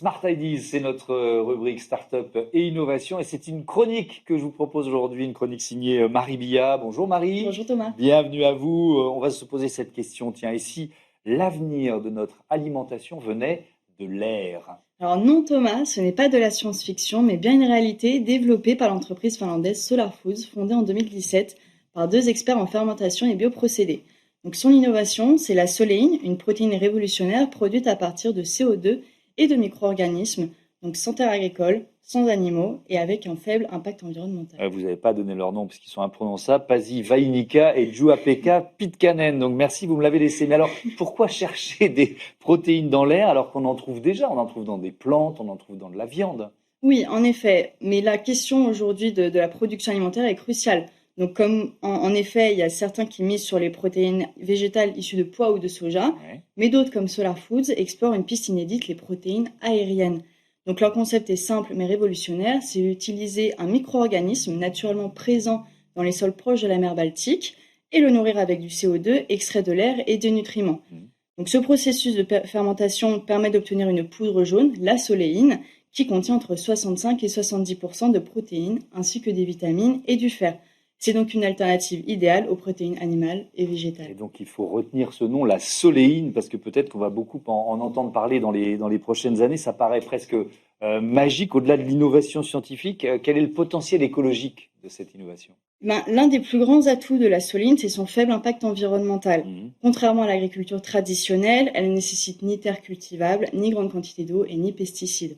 Smart Ideas, c'est notre rubrique Startup et Innovation et c'est une chronique que je vous propose aujourd'hui, une chronique signée Marie Billa. Bonjour Marie. Bonjour Thomas. Bienvenue à vous. On va se poser cette question. Tiens, et si l'avenir de notre alimentation venait de l'air? Alors non Thomas, ce n'est pas de la science-fiction, mais bien une réalité développée par l'entreprise finlandaise Solar Foods, fondée en 2017 par deux experts en fermentation et bioprocédés. Donc son innovation, c'est la soléine, une protéine révolutionnaire produite à partir de CO2 et de micro-organismes, donc sans terres agricoles, sans animaux et avec un faible impact environnemental. Vous n'avez pas donné leur nom parce qu'ils sont imprononçables, Pasi Vainika et Juha-Pekka Pitkänen. Donc merci, vous me l'avez laissé. Mais alors, pourquoi chercher des protéines dans l'air alors qu'on en trouve déjà? On en trouve dans des plantes, on en trouve dans de la viande. Oui, en effet, mais la question aujourd'hui de la production alimentaire est cruciale. Donc comme en effet, il y a certains qui misent sur les protéines végétales issues de pois ou de soja, Ouais. mais d'autres comme Solar Foods explorent une piste inédite, les protéines aériennes. Donc leur concept est simple mais révolutionnaire, c'est utiliser un micro-organisme naturellement présent dans les sols proches de la mer Baltique et le nourrir avec du CO2 extrait de l'air et des nutriments. Mhm. Donc ce processus de fermentation permet d'obtenir une poudre jaune, la soléine, qui contient entre 65 et 70% de protéines, ainsi que des vitamines et du fer. C'est donc une alternative idéale aux protéines animales et Et végétales. donc il faut retenir ce nom, la soléine, parce que peut-être qu'on va beaucoup en entendre parler dans les prochaines années. Ça paraît presque magique au-delà de l'innovation scientifique. Quel est le potentiel écologique de cette innovation? L'un des plus grands atouts de la soléine, c'est son faible impact environnemental. Mhm. Contrairement à l'agriculture traditionnelle, elle ne nécessite ni terre cultivable, ni grande quantité d'eau et ni pesticides.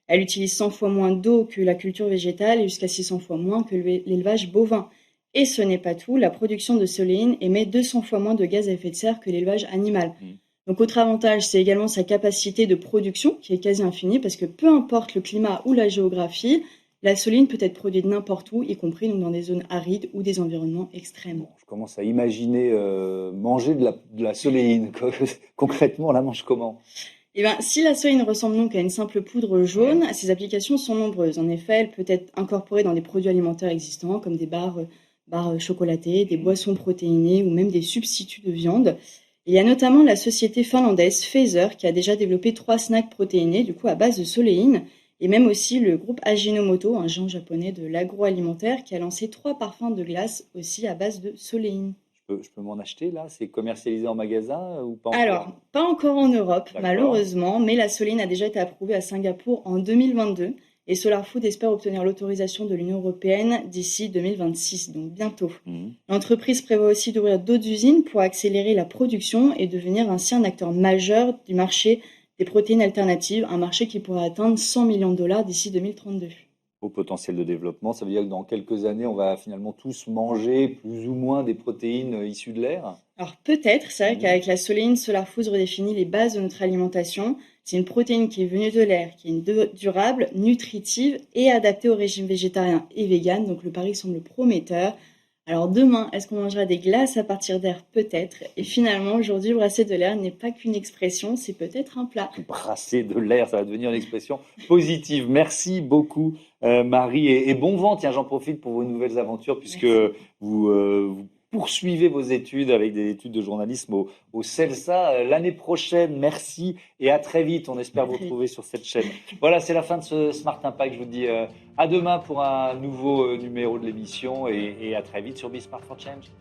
Elle utilise 100 fois moins d'eau que la culture végétale et jusqu'à 600 fois moins que l'élevage bovin. Et ce n'est pas tout, la production de soléine émet 200 fois moins de gaz à effet de serre que l'élevage animal. Mhm. Donc autre avantage, c'est également sa capacité de production qui est quasi infinie parce que peu importe le climat ou la géographie, la soléine peut être produite n'importe où, y compris donc dans des zones arides ou des environnements extrêmes. Bon, je commence à imaginer manger de la soléine. Concrètement, on la mange comment? Eh bien, si la soléine ressemble donc à une simple poudre Ouais. jaune, ses applications sont nombreuses. En effet, elle peut être incorporée dans des produits alimentaires existants comme des barres chocolatées, des Mhm. boissons protéinées ou même des substituts de viande. Il y a notamment la société finlandaise Phaser qui a déjà développé 3 snacks protéinés du coup à base de soléine et même aussi le groupe Ajinomoto, un géant japonais de l'agroalimentaire qui a lancé 3 parfums de glace aussi à base de soléine. Je peux m'en acheter là? C'est commercialisé en magasin ou pas encore? Alors, pas encore en Europe, D'accord. malheureusement, mais la soléine a déjà été approuvée à Singapour en 2022 et Solar Food espère obtenir l'autorisation de l'Union européenne d'ici 2026, donc bientôt. Mhm. L'entreprise prévoit aussi d'ouvrir d'autres usines pour accélérer la production et devenir ainsi un acteur majeur du marché des protéines alternatives, un marché qui pourrait atteindre 100 millions de dollars d'ici 2032. Au potentiel de développement, ça veut dire que dans quelques années, on va finalement tous manger plus ou moins des protéines issues de l'air? Alors peut-être, c'est vrai Mhm. qu'avec la soléine, Solar Foods redéfinit les bases de notre alimentation. C'est une protéine qui est venue de l'air, qui est durable, nutritive et adaptée au régime végétarien et vegan. Donc le pari semble prometteur. Alors demain, est-ce qu'on mangera des glaces à partir d'air? Peut-être. Et finalement, aujourd'hui, brasser de l'air n'est pas qu'une expression, c'est peut-être un plat. Brasser de l'air, ça va devenir une expression positive. Merci beaucoup, Marie, et bon vent. Tiens, j'en profite pour vos nouvelles aventures, puisque Merci. vous poursuivez vos études avec des études de journalisme au CELSA l'année prochaine. Merci et à très vite. On À espère vous très vite. retrouver sur cette chaîne. Voilà, c'est la fin de ce Smart Impact. Je vous dis à demain pour un nouveau numéro de l'émission et à très vite sur Be Smart for Change.